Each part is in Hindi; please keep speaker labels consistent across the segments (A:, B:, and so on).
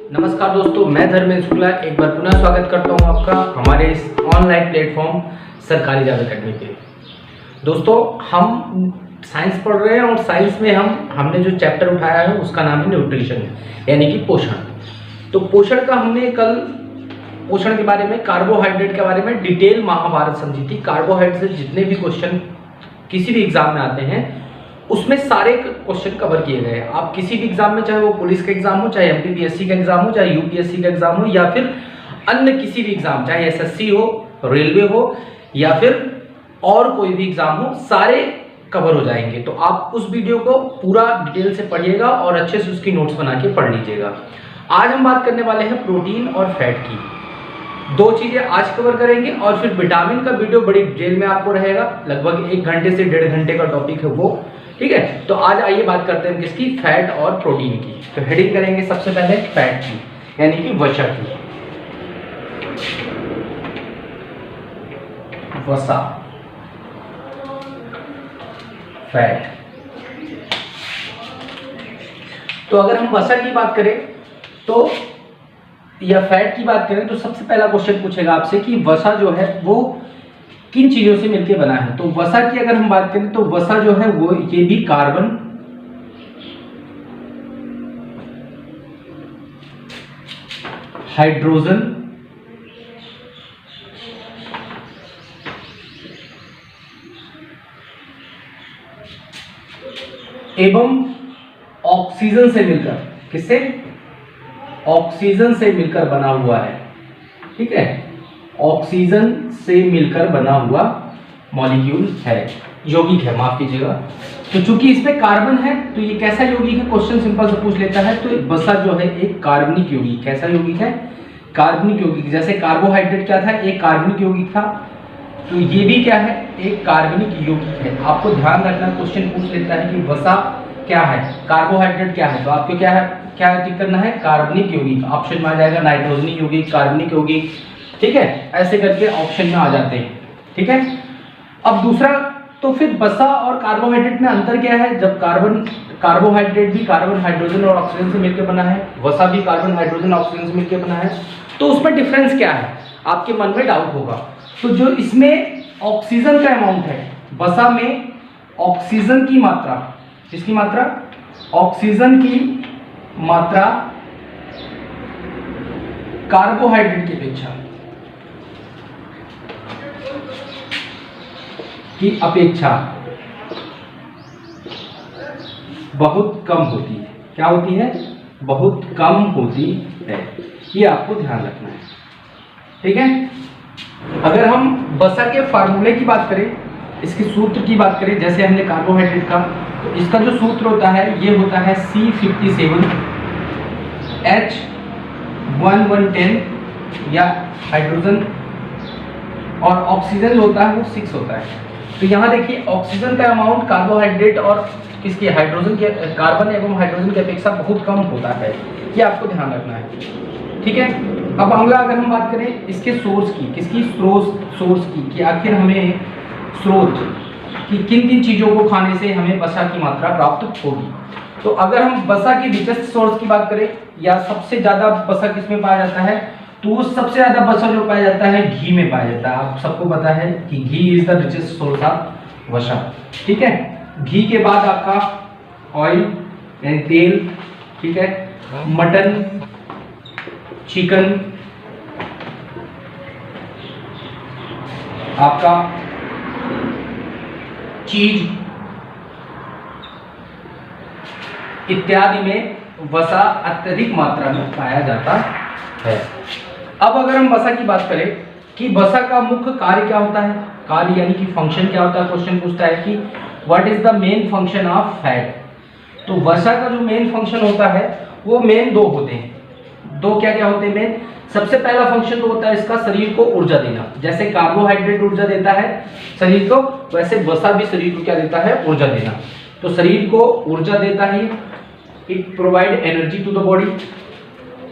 A: नमस्कार दोस्तों, मैं धर्मेंद्र शुक्ला एक बार पुनः स्वागत करता हूं आपका हमारे इस ऑनलाइन प्लेटफॉर्म सरकारी जाव अकेडमी पे। दोस्तों, हम साइंस पढ़ रहे हैं और साइंस में हमने जो चैप्टर उठाया है उसका नाम है न्यूट्रिशन, यानी कि पोषण। तो पोषण का हमने कल पोषण के बारे में, कार्बोहाइड्रेट के बारे में डिटेल महाभारत समझी थी। कार्बोहाइड्रेट से जितने भी क्वेश्चन किसी भी एग्जाम में आते हैं उसमें सारे क्वेश्चन कवर किए गए हैं। आप किसी भी एग्जाम में, चाहे वो पुलिस का एग्जाम हो, चाहे एमपीपीएससी का एग्जाम हो, चाहे यूपीएससी का एग्जाम हो, या फिर अन्य किसी भी एग्जाम, चाहे एसएससी हो, रेलवे हो, या फिर और कोई भी एग्जाम हो, सारे कवर हो जाएंगे। तो आप उस वीडियो को पूरा डिटेल से पढ़िएगा और अच्छे से उसकी नोट्स बना के पढ़ लीजिएगा। आज हम बात करने वाले हैं प्रोटीन और फैट की। दो चीजें आज कवर करेंगे और फिर विटामिन का वीडियो बड़ी डिटेल में आपको रहेगा, लगभग 1 घंटे से 1.5 घंटे का टॉपिक है वो। ठीक है, तो आज आइए बात करते हैं किसकी, फैट और प्रोटीन की। तो हेडिंग करेंगे सबसे पहले फैट की, यानी कि वसा की। वसा, फैट। तो अगर हम वसा की बात करें तो या फैट की बात करें तो सबसे पहला क्वेश्चन पूछेगा आपसे कि वसा जो है वो किन चीजों से मिलकर बना है। तो वसा की अगर हम बात करें तो वसा जो है वो ये भी कार्बन, हाइड्रोजन एवं ऑक्सीजन से मिलकर, किससे, ऑक्सीजन से मिलकर बना हुआ है। ठीक है, ऑक्सीजन से मिलकर बना हुआ मॉलिक्यूल है, यौगिक है, माफ कीजिएगा। तो चूंकि इसमें कार्बन है तो ये कैसा यौगिक है, क्वेश्चन सिंपल से पूछ लेता है। तो वसा जो है एक कार्बनिक यौगिक, कैसा यौगिक है, कार्बनिक यौगिक। जैसे कार्बोहाइड्रेट क्या था, एक कार्बनिक यौगिक था, तो ये भी क्या है, एक कार्बनिक यौगिक है। आपको ध्यान रखना, क्वेश्चन पूछ लेता है कि वसा क्या है, कार्बोहाइड्रेट क्या है, तो आपको क्या है, क्या टिक करना है, कार्बनिक यौगिक। ऑप्शन में आ जाएगा नाइट्रोजनिक यौगिक, कार्बनिक यौगिक। ठीक है, ऐसे करके ऑप्शन में आ जाते हैं। ठीक है, अब दूसरा, तो फिर वसा और कार्बोहाइड्रेट में अंतर क्या है। जब कार्बोहाइड्रेट भी कार्बन, हाइड्रोजन और ऑक्सीजन से मिलकर बना है, वसा भी कार्बन, हाइड्रोजन, ऑक्सीजन से मिलकर बना है, तो उसमें डिफरेंस क्या है, आपके मन में डाउट होगा। तो जो इसमें ऑक्सीजन का अमाउंट है, वसा में ऑक्सीजन की मात्रा, किसकी मात्रा, ऑक्सीजन की मात्रा कार्बोहाइड्रेट की अपेक्षा बहुत कम होती है। क्या होती है, बहुत कम होती है, ये आपको ध्यान रखना है। ठीक है, अगर हम वसा के फार्मूले की बात करें, इसके सूत्र की बात करें, जैसे हमने कार्बोहाइड्रेट का, तो इसका जो सूत्र होता है ये होता है C57H1110, या हाइड्रोजन और ऑक्सीजन जो होता है वो 6 होता है। तो यहाँ देखिए ऑक्सीजन का अमाउंट कार्बोहाइड्रेट और किसकी, हाइड्रोजन के, कार्बन एवं हाइड्रोजन की अपेक्षा बहुत कम होता है, ये आपको ध्यान रखना है। ठीक है, अब अगला अगर हम बात करें इसके सोर्स की, किसकी, सोर्स की, कि आखिर हमें स्रोत कि किन किन चीजों को खाने से हमें वसा की मात्रा प्राप्त होगी। तो अगर हम वसा की रिचेस्ट सोर्स की बात करें, या सबसे ज्यादा वसा किसमें पाया जाता है, तो सबसे ज्यादा वसा जो पाया जाता है घी में पाया जाता है। आप सबको पता है कि ghee is the richest source of वसा। ठीक है, घी के बाद आपका ऑयल यानी तेल, ठीक है, मटन, चिकन, आपका चीज इत्यादि में वसा अत्यधिक मात्रा में पाया जाता है। अब अगर हम वसा की बात करें कि वसा का मुख्य कार्य क्या होता है, कार्य यानी कि फंक्शन क्या होता है, क्वेश्चन पूछता है कि what is the main function of fat. तो वसा का जो मेन फंक्शन होता है वो मेन 2 होते हैं। 2 क्या क्या होते हैं मेन, सबसे पहला फंक्शन तो होता है इसका शरीर को ऊर्जा देना। जैसे कार्बोहाइड्रेट ऊर्जा देता है शरीर को, वैसे वसा भी शरीर को क्या देता है, ऊर्जा देना। तो शरीर को ऊर्जा देता है, it provide energy to the body.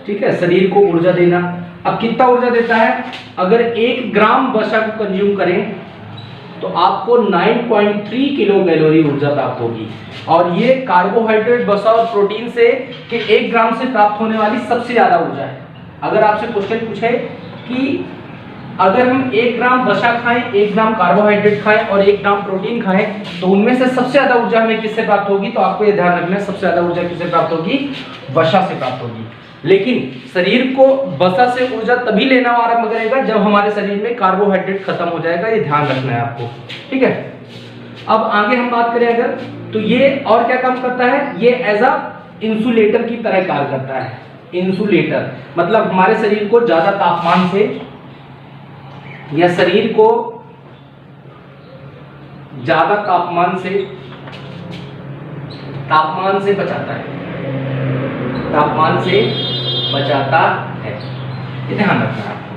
A: ठीक है, शरीर को ऊर्जा देना। अब कितना ऊर्जा देता है, अगर 1 ग्राम वसा को कंज्यूम करें तो आपको 9.3 किलो कैलोरी ऊर्जा प्राप्त होगी। और ये कार्बोहाइड्रेट, वसा और प्रोटीन से के 1 ग्राम से प्राप्त होने वाली सबसे ज्यादा ऊर्जा है। अगर आपसे क्वेश्चन पूछे कि अगर हम 1 ग्राम वसा खाएं, 1 ग्राम कार्बोहाइड्रेट खाएं और 1 ग्राम प्रोटीन खाएं, तो उनमें से सबसे ज्यादा ऊर्जा हमें किससे प्राप्त होगी? तो आपको ये ध्यान रखना है, सबसे ज्यादा ऊर्जा किससे प्राप्त होगी? वसा से प्राप्त होगी। लेकिन शरीर को वसा से ऊर्जा तभी लेना आरंभ करेगा जब हमारे शरीर में कार्बोहाइड्रेट खत्म हो जाएगा। ये ध्यान रखना है आपको, ठीक है। अब आगे हम बात करें अगर, तो ये और क्या काम करता है? ये एज अ इंसुलेटर की तरह कार्य करता है। इंसुलेटर मतलब हमारे शरीर को ज्यादा तापमान से या शरीर को ज्यादा तापमान से बचाता है, तापमान से बचाता है, ये ध्यान रखना है आपको।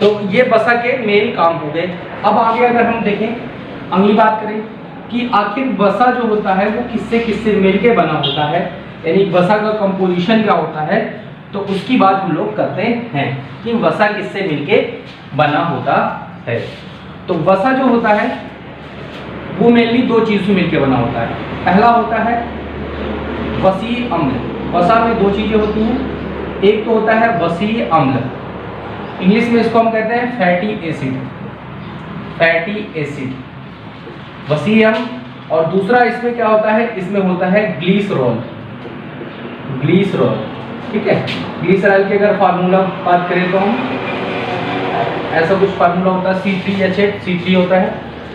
A: तो ये वसा के मेन काम हो गए। अब आगे अगर हम देखें, अगली बात करें कि आखिर वसा जो होता है वो किससे किससे मिलके बना होता है, यानी वसा का कंपोजिशन क्या होता है, तो उसकी बात हम लोग करते हैं कि वसा किससे मिलके बना होता है। तो वसा जो होता है वो मेनली 2 चीज से मिलके बना होता है। पहला होता है वसीय अम्ल। वसा में 2 चीजें होती हैं, एक तो होता है वसीय अम्ल, इंग्लिश में इसको हम कहते हैं फैटी एसिड, फैटी एसिड, वसीय अम्ल। और दूसरा इसमें क्या होता है? इसमें होता है ग्लिसरॉल, ग्लिसरॉल, ठीक है। ग्लिसरॉल की अगर फार्मूला बात करें तो हम ऐसा कुछ फार्मूला होता है C3H8, C3 होता है,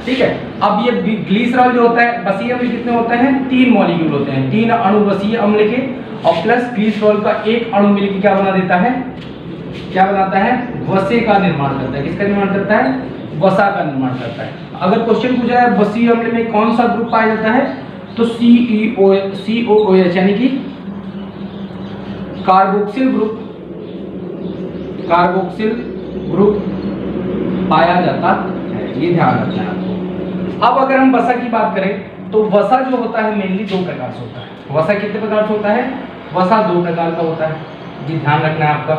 A: ठीक है। अब ये ग्लिसरॉल जो होता है, वसीय अम्ल कितने होते हैं? 3 मॉलिक्यूल होते हैं, 3 अणु वसीय अम्ल के, और प्लस ग्लिसरॉल का 1 अणु मिलकर क्या बना देता है? क्या बनाता है? वसे का निर्माण करता है। किसका निर्माण करता है? वसा का निर्माण करता है। अगर क्वेश्चन पूछा है वसीय अम्ल में कौन सा ग्रुप पाया जाता है, तो COOH यानी कि कार्बोक्सिल ग्रुप, कार्बोक्सिल ग्रुप पाया जाता है, ये ध्यान रखना है आपको। अब अगर हम वसा की बात करें तो वसा जो होता है मेनली 2 प्रकार से होता है। वसा कितने प्रकार से होता है? वसा 2 प्रकार का होता है, जी ध्यान रखना है आपका।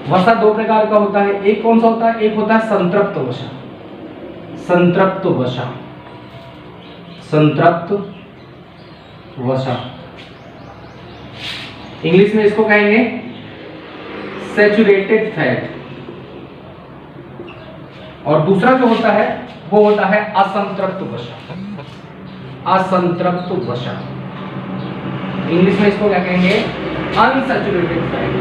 A: वसा 2 प्रकार का होता है। एक कौन सा होता है? एक होता है संतृप्त वसा, संतृप्त वसा, संतृप्त वसा, इंग्लिश में इसको कहेंगे सैचुरेटेड फैट। और दूसरा जो होता है वो होता है असंतृप्त वसा, असंतृप्त वसा, इंग्लिश में इसको क्या कहेंगे? Unsaturated fat,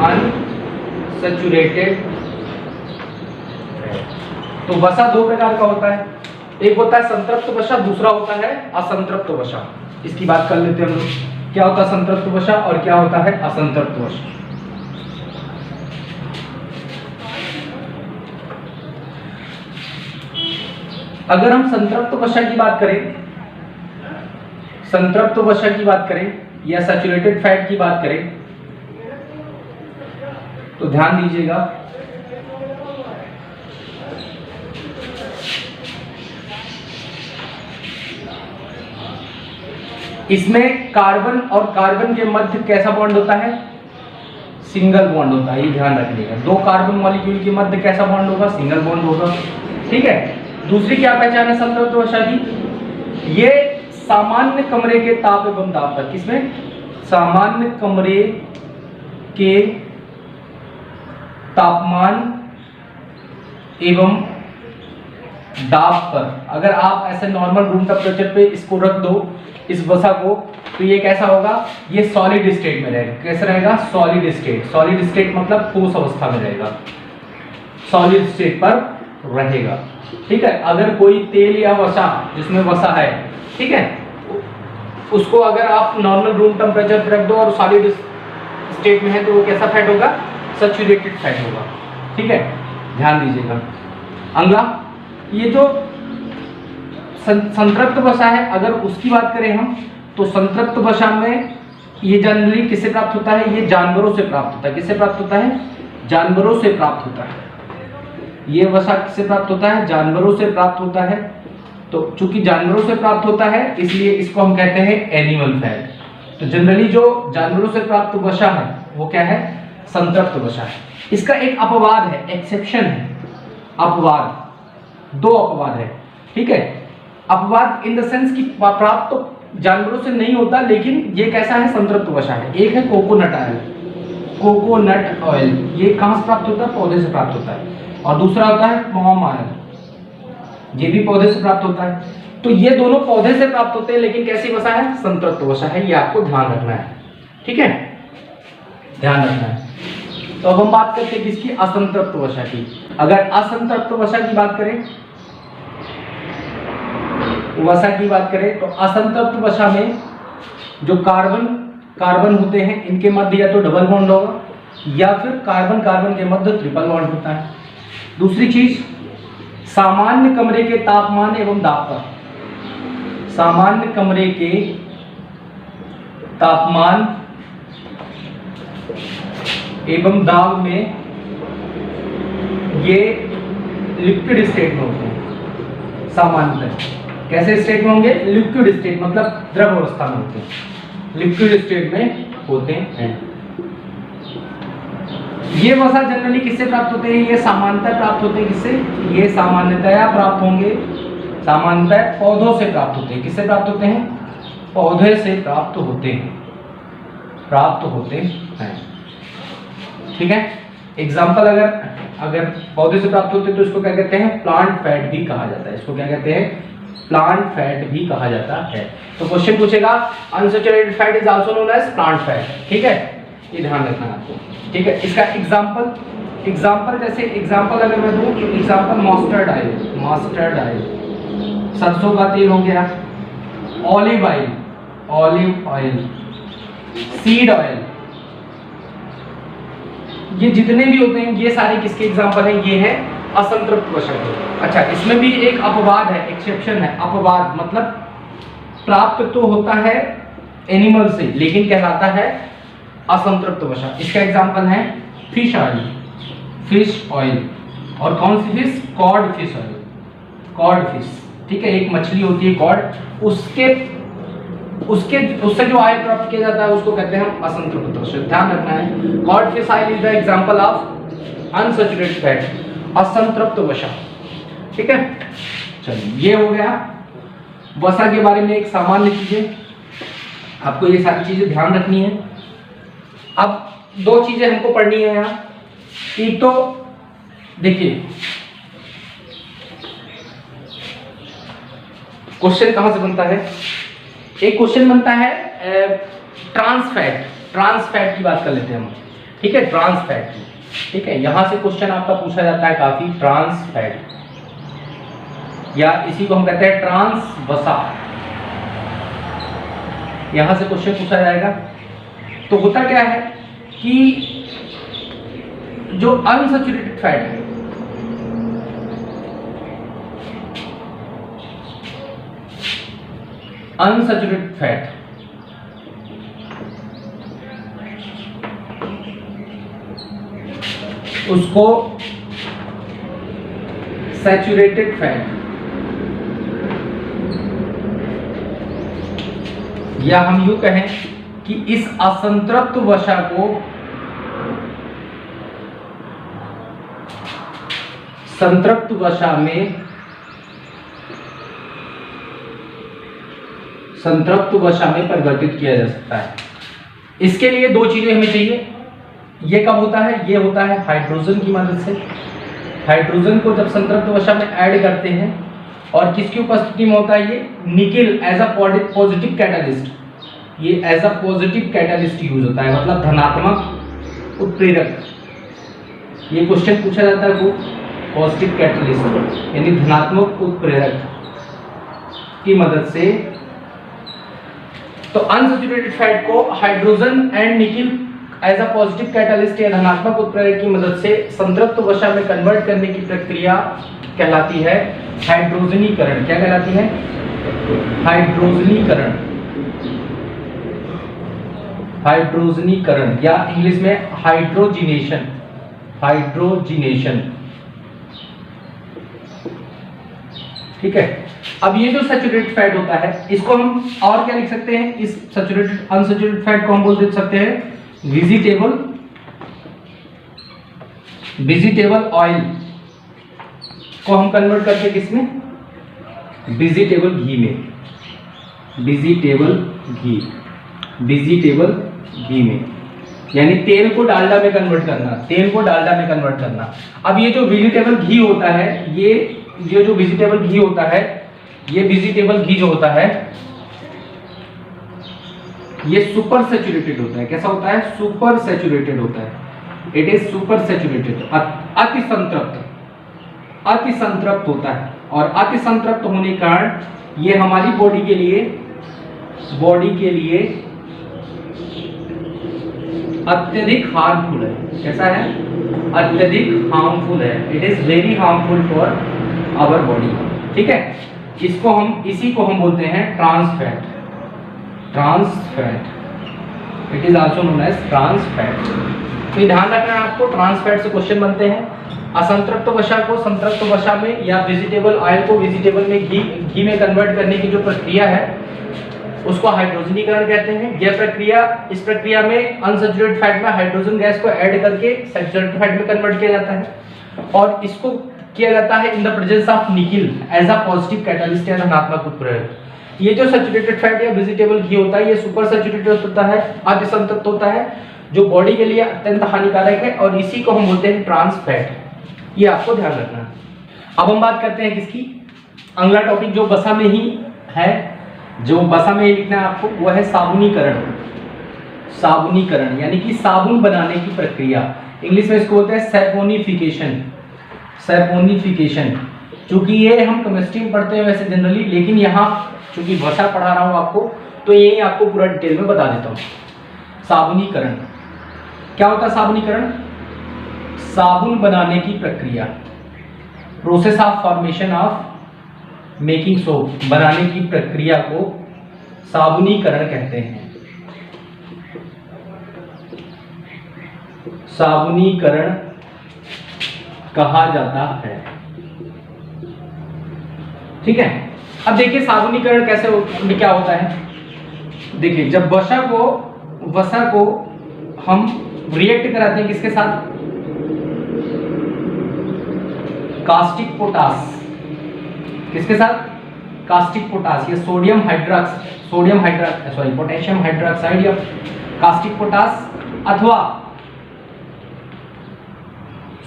A: unsaturated fat. तो वसा 2 प्रकार का होता है, एक होता है संतृप्त वसा, दूसरा होता है असंतृप्त वसा। इसकी बात कर लेते हैं हम लोग, क्या होता है संतृप्त वसा और क्या होता है असंतृप्त वसा। अगर हम संतृप्त वसा की बात करें, संतृप्त वसा की बात करें या सैचुरेटेड फैट की बात करें, तो ध्यान दीजिएगा, इसमें कार्बन और कार्बन के मध्य कैसा बॉन्ड होता है? सिंगल बॉन्ड होता है, ये ध्यान रखिएगा। 2 कार्बन मॉलिक्यूल के मध्य कैसा बॉन्ड होगा? सिंगल बॉन्ड होगा, ठीक है। दूसरी क्या पहचान है संतृप्त वसा की? ये सामान्य कमरे के ताप एवं दाब पर, किसमें? सामान्य कमरे के तापमान एवं दाब पर, अगर आप ऐसे नॉर्मल रूम टेम्परेचर पे इसको रख दो, इस वसा को, तो ये कैसा होगा? ये सॉलिड स्टेट में रहेगा। कैसा रहेगा? Solid state. सॉलिड स्टेट मतलब ठोस अवस्था में रहेगा, सॉलिड स्टेट पर रहेगा, ठीक है। अगर कोई तेल या वसा, जिसमें वसा है, ठीक है, उसको अगर आप नॉर्मल रूम टेम्परेचर पर रख दो और सॉलिड स्टेट में है, तो वो कैसा फैट होगा? सैचुरेटेड फैट होगा, ठीक है, ध्यान दीजिएगा। अगला, ये जो संतृप्त वसा है, अगर उसकी बात करें हम, तो संतृप्त वसा में ये जनरली किससे प्राप्त होता है? ये जानवरों से प्राप्त होता है। किससे प्राप्त होता है? जानवरों से प्राप्त होता है। ये वसा किससे प्राप्त होता है? जानवरों से प्राप्त होता है। तो चूंकि जानवरों से प्राप्त होता है, इसलिए इसको हम कहते हैं एनिमल फैट। तो जनरली जो जानवरों से प्राप्त वसा है वो क्या है? संतृप्त वसा है। इसका एक अपवाद है, एक्सेप्शन है, अपवाद, 2 अपवाद है। ठीक है। अपवाद इन द सेंस कि प्राप्त तो जानवरों से नहीं होता, लेकिन ये कैसा है, संतृप्त वसा है। एक है कोकोनट ऑयल, कोकोनट ऑयल, ये कहां से प्राप्त होता है, पौधे से प्राप्त होता है। और दूसरा होता है पाम ऑयल, ये भी पौधे से प्राप्त होता है। तो ये दोनों पौधे से प्राप्त होते हैं, लेकिन कैसी वसा है, संतृप्त वसा है। ये आपको ध्यान रखना है, ठीक है, ध्यान रखना है। तो अब हम बात करते हैं किसकी, असंतृप्त वसा की। अगर असंतृप्त वसा की बात करें, वसा की बात करें, तो असंतृप्त वसा में जो कार्बन होते हैं, इनके मध्य या तो डबल बॉन्ड होगा या फिर कार्बन कार्बन के मध्य ट्रिपल बॉन्ड होता है। दूसरी चीज, सामान्य कमरे के तापमान एवं दाब पर, सामान्य कमरे के तापमान एवं दाब में ये लिक्विड स्टेट में होते हैं। सामान्यतः कैसे स्टेट में होंगे, लिक्विड स्टेट, मतलब द्रव अवस्था में होते हैं, लिक्विड स्टेट में होते हैं। ये वसा जनरली किससे प्राप्त होते हैं, ये सामान्यतः प्राप्त होते हैं। किससे, ये सामान्यतया प्राप्त होंगे, सामान्यतः पौधों से प्राप्त होते हैं। किससे प्राप्त होते हैं, पौधे से प्राप्त होते हैं, प्राप्त होते हैं, ठीक है। एग्जाम्पल, अगर पौधे से प्राप्त होते हैं तो इसको क्या कहते हैं, प्लांट फैट भी कहा जाता है। इसको क्या कहते हैं, प्लांट फैट भी कहा जाता है। तो क्वेश्चन पूछेगा unsaturated fat is also known as plant fat, ठीक है, ये ध्यान रखना आपको, ठीक है। इसका एग्जाम्पल जैसे एग्जाम्पल अगर मैं दूं तो एग्जाम्पल मस्टर्ड ऑयल, सरसों का तेल हो गया, ऑलिव ऑयल, सीड ऑयल, ये जितने भी होते हैं ये सारे किसके एग्जाम्पल हैं, ये है असंतृप्त वसा के। अच्छा, इसमें भी एक अपवाद है, एक्सेप्शन है। अपवाद मतलब प्राप्त तो होता है एनिमल से, लेकिन कहलाता है असंतृप्त वसा। इसका एग्जाम्पल है फिश ऑयल, और कौन सी fish, cod fish oil, cod fish, ठीक है। एक मछली होती है कॉड, उससे जो ऑयल प्राप्त किया जाता है उसको कहते हैं हम असंतृप्त वसा। ध्यान रखना है, cod fish oil is the example of unsaturated fat, असंतृप्त वसा, ठीक है। चलिए, ये हो गया वसा के बारे में एक सामान्य चीजें, आपको ये सारी चीजें ध्यान रखनी है। अब दो चीजें हमको पढ़नी है यहाँ। एक तो देखिए क्वेश्चन कहां से बनता है, एक क्वेश्चन बनता है ट्रांस फैट की बात कर लेते हैं हम, ठीक है, ट्रांस फैट की, ठीक है। यहां से क्वेश्चन आपका पूछा जाता है काफी, ट्रांस फैट, या इसी को हम कहते हैं ट्रांस वसा, यहां से क्वेश्चन पूछा जाएगा। तो होता क्या है कि जो अनसैचुरेटेड फैट है, अनसैचुरेटेड फैट उसको सैचुरेटेड फैट, या हम यूं कहें कि इस असंतृप्त वसा को संतृप्त वसा में, संतृप्त वसा में परिवर्तित किया जा सकता है। इसके लिए दो चीजें हमें चाहिए। ये कब होता है, ये होता है हाइड्रोजन की मदद से। हाइड्रोजन को जब संतृप्त वसा में ऐड करते हैं, और किसकी उपस्थिति में होता है, ये nickel as a positive catalyst, ये as a positive catalyst use होता है, मतलब धनात्मक उत्प्रेरक। ये क्वेश्चन पूछा जाता है वो पॉजिटिव कैटालिस्ट यानी धनात्मक उत्प्रेरक की मदद से। तो अनसैचुरेटेड फैट को hydrogen and nickel as a positive catalyst या धनात्मक उत्प्रेरक की मदद से संतृप्त वसा में कन्वर्ट करने की प्रक्रिया कहलाती है हाइड्रोजनीकरण। क्या कहलाती है, हाइड्रोजनीकरण, हाइड्रोजनीकरण, या इंग्लिश में हाइड्रोजिनेशन, हाइड्रोजिनेशन, ठीक है। अब ये जो सैचुरेटेड फैट होता है, इसको हम और क्या लिख सकते हैं, इस सैचुरेटेड अनसैचुरेटेड फैट को हम बोल सकते हैं वेजिटेबल ऑयल को हम कन्वर्ट करके किसमें, वेजिटेबल घी में, वेजिटेबल घी में, यानी तेल को डालडा में कन्वर्ट करना, तेल को डालडा में कन्वर्ट करना। अब ये जो वेजिटेबल घी होता है, ये जो वेजिटेबल घी होता है, ये वेजिटेबल घी जो होता है ये सुपर सैचुरेटेड होता है। कैसा होता है? सुपर सैचुरेटेड होता है। इट इज सुपर सैचुरेटेड, अति संतृप्त होता है। और अति संतृप्त होने के कारण ये हमारी बॉडी के लिए अत्यधिक हार्मफुल है। कैसा है? अत्यधिक हार्मफुल है। It is very harmful for our body. ठीक है, इसी को हम बोलते हैं trans fat. It is also known as trans fat. तो ध्यान रखना है आपको, ट्रांस फैट से क्वेश्चन बनते हैं। असंतृप्त वसा को संतृप्त वसा में या वेजिटेबल ऑयल को वेजिटेबल में घी में कन्वर्ट करने की जो प्रक्रिया है उसको हाइड्रोजनीकरण कहते हैं। इस प्रक्रिया में अनसैचुरेटेड फैट में हाइड्रोजन गैस को ऐड करके सैचुरेटेड फैट में कन्वर्ट किया जाता है, और इसको किया जाता है in the presence of nickel as a positive catalyst या धनात्मक उत्प्रेरक। ये जो सैचुरेटेड फैट या वेजिटेबल घी होता है ये सुपर सैचुरेटेड होता है, अति संतृप्त होता है, जो बॉडी के लिए अत्यंत हानिकारक है, और इसी को हम बोलते हैं ट्रांस फैट। ये आपको ध्यान रखना है। अब हम बात करते हैं किसकी? अगला टॉपिक जो बसा में ही है, जो बसा में लिखना है आपको, वो है साबुनीकरण, यानी कि साबुन बनाने की प्रक्रिया। इंग्लिश में इसको बोलते हैं सैपोनिफिकेशन। चूंकि ये हम केमिस्ट्री में पढ़ते हैं वैसे जनरली, लेकिन यहाँ चूंकि भाषा पढ़ा रहा हूँ आपको, तो यही आपको पूरा डिटेल में बता देता हूँ। साबुनीकरण क्या होता है? साबुनीकरण साबुन बनाने की प्रक्रिया, process of formation of making soap, बनाने की प्रक्रिया को साबुनीकरण कहते हैं। साबुनीकरण कहा जाता है। ठीक है, अब देखिए साबुनीकरण क्या होता है। देखिए, जब वसा को हम रिएक्ट कराते हैं किसके साथ? Caustic potash. किसके साथ? कास्टिक पोटास या पोटेशियम हाइड्रोक्साइड या कास्टिक पोटास, अथवा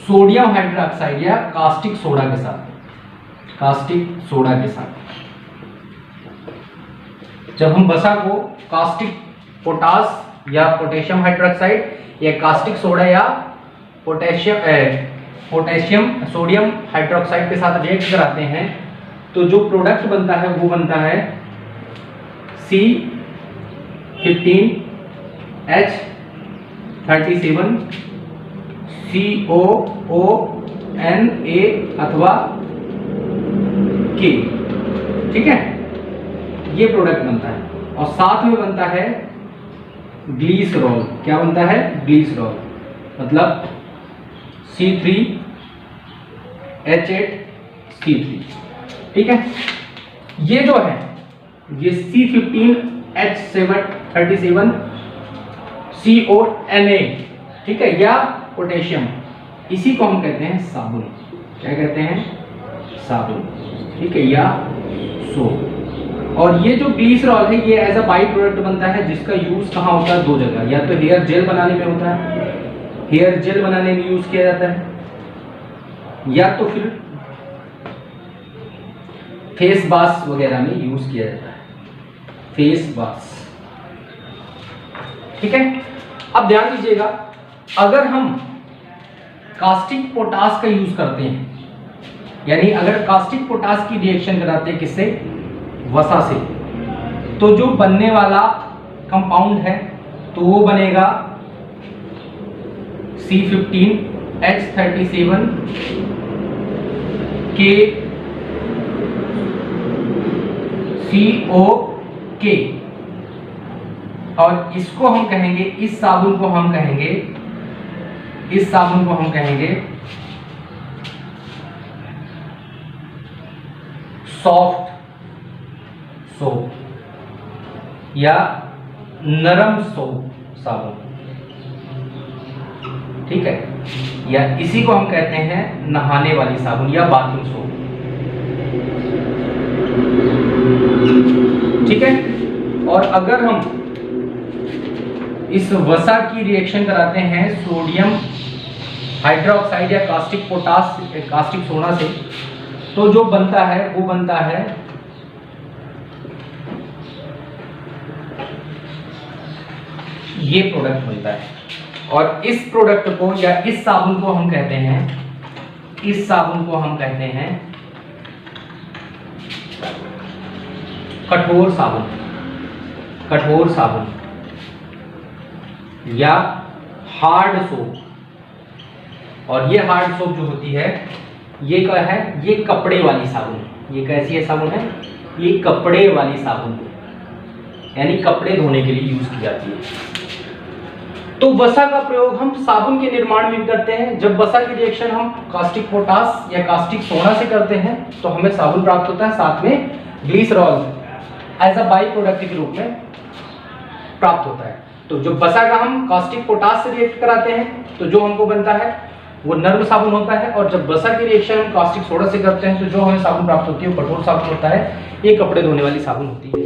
A: सोडियम हाइड्रोक्साइड या कास्टिक सोडा के साथ। जब हम वसा को कास्टिक पोटास या पोटेशियम हाइड्रोक्साइड या कास्टिक सोडा या पोटेशियम सोडियम हाइड्रोक्साइड के साथ रिएक्ट कराते हैं, तो जो प्रोडक्ट बनता है वो बनता है C15H37 COONA अथवा K। ठीक है, ये प्रोडक्ट बनता है। और साथ में बनता है ग्लीसरॉल। क्या बनता है? ग्लीसरॉल, मतलब C3H8C3। ठीक है, ये जो है ये C15H37 CONA, ठीक है, या पोटेशियम, इसी को हम कहते हैं साबुन। क्या कहते हैं? साबुन। ठीक है, या सोप। और ये जो ग्लीसरॉल है ये एज अ बाई प्रोडक्ट बनता है, जिसका यूज कहाँ होता है? दो जगह, या तो हेयर जेल बनाने में होता है, हेयर जेल बनाने में यूज किया जाता है, या तो फिर फेस मास्क वगैरह में यूज किया जाता है, फेस मास्क। ठीक है, अब ध्यान दीजिएगा, अगर हम कास्टिक पोटास का यूज करते हैं, यानी अगर कास्टिक पोटास की रिएक्शन कराते हैं किससे? वसा से, तो जो बनने वाला कंपाउंड है तो वो बनेगा C15H37 KCOK, और इसको हम कहेंगे, इस साबुन को हम कहेंगे सॉफ्ट सोप या नरम सोप साबुन। ठीक है, या इसी को हम कहते हैं नहाने वाली साबुन या बाथिंग सोप। ठीक है। और अगर हम इस वसा की रिएक्शन कराते हैं सोडियम हाइड्रोक्साइड या कास्टिक पोटास कास्टिक सोना से, तो जो बनता है वो बनता है ये प्रोडक्ट बनता है। और इस प्रोडक्ट को या इस साबुन को हम कहते हैं, इस साबुन को हम कहते हैं कठोर साबुन, कठोर साबुन या हार्ड सोप। और ये हार्ड सोप जो होती है ये क्या है, ये कपड़े वाली साबुन। ये कैसी है साबुन है, ये कपड़े वाली साबुन, यानी कपड़े धोने के लिए यूज की जाती है। तो वसा का प्रयोग हम साबुन के निर्माण में भी करते हैं। जब वसा की रिएक्शन हम कास्टिक पोटास या कास्टिक सोना से करते हैं तो हमें साबुन प्राप्त होता है, साथ में glycerol as a by product के रूप में प्राप्त होता है। तो जब वसा का हम कास्टिक पोटास से रिएक्ट कराते हैं तो जो हमको बनता है वो नर्म साबुन होता है, और जब वसा की रिएक्शन हम कास्टिक सोडा से करते हैं तो जो हमें साबुन प्राप्त होती है वो कठोर साबुन होता है। ये कपड़े धोने वाली साबुन होती है।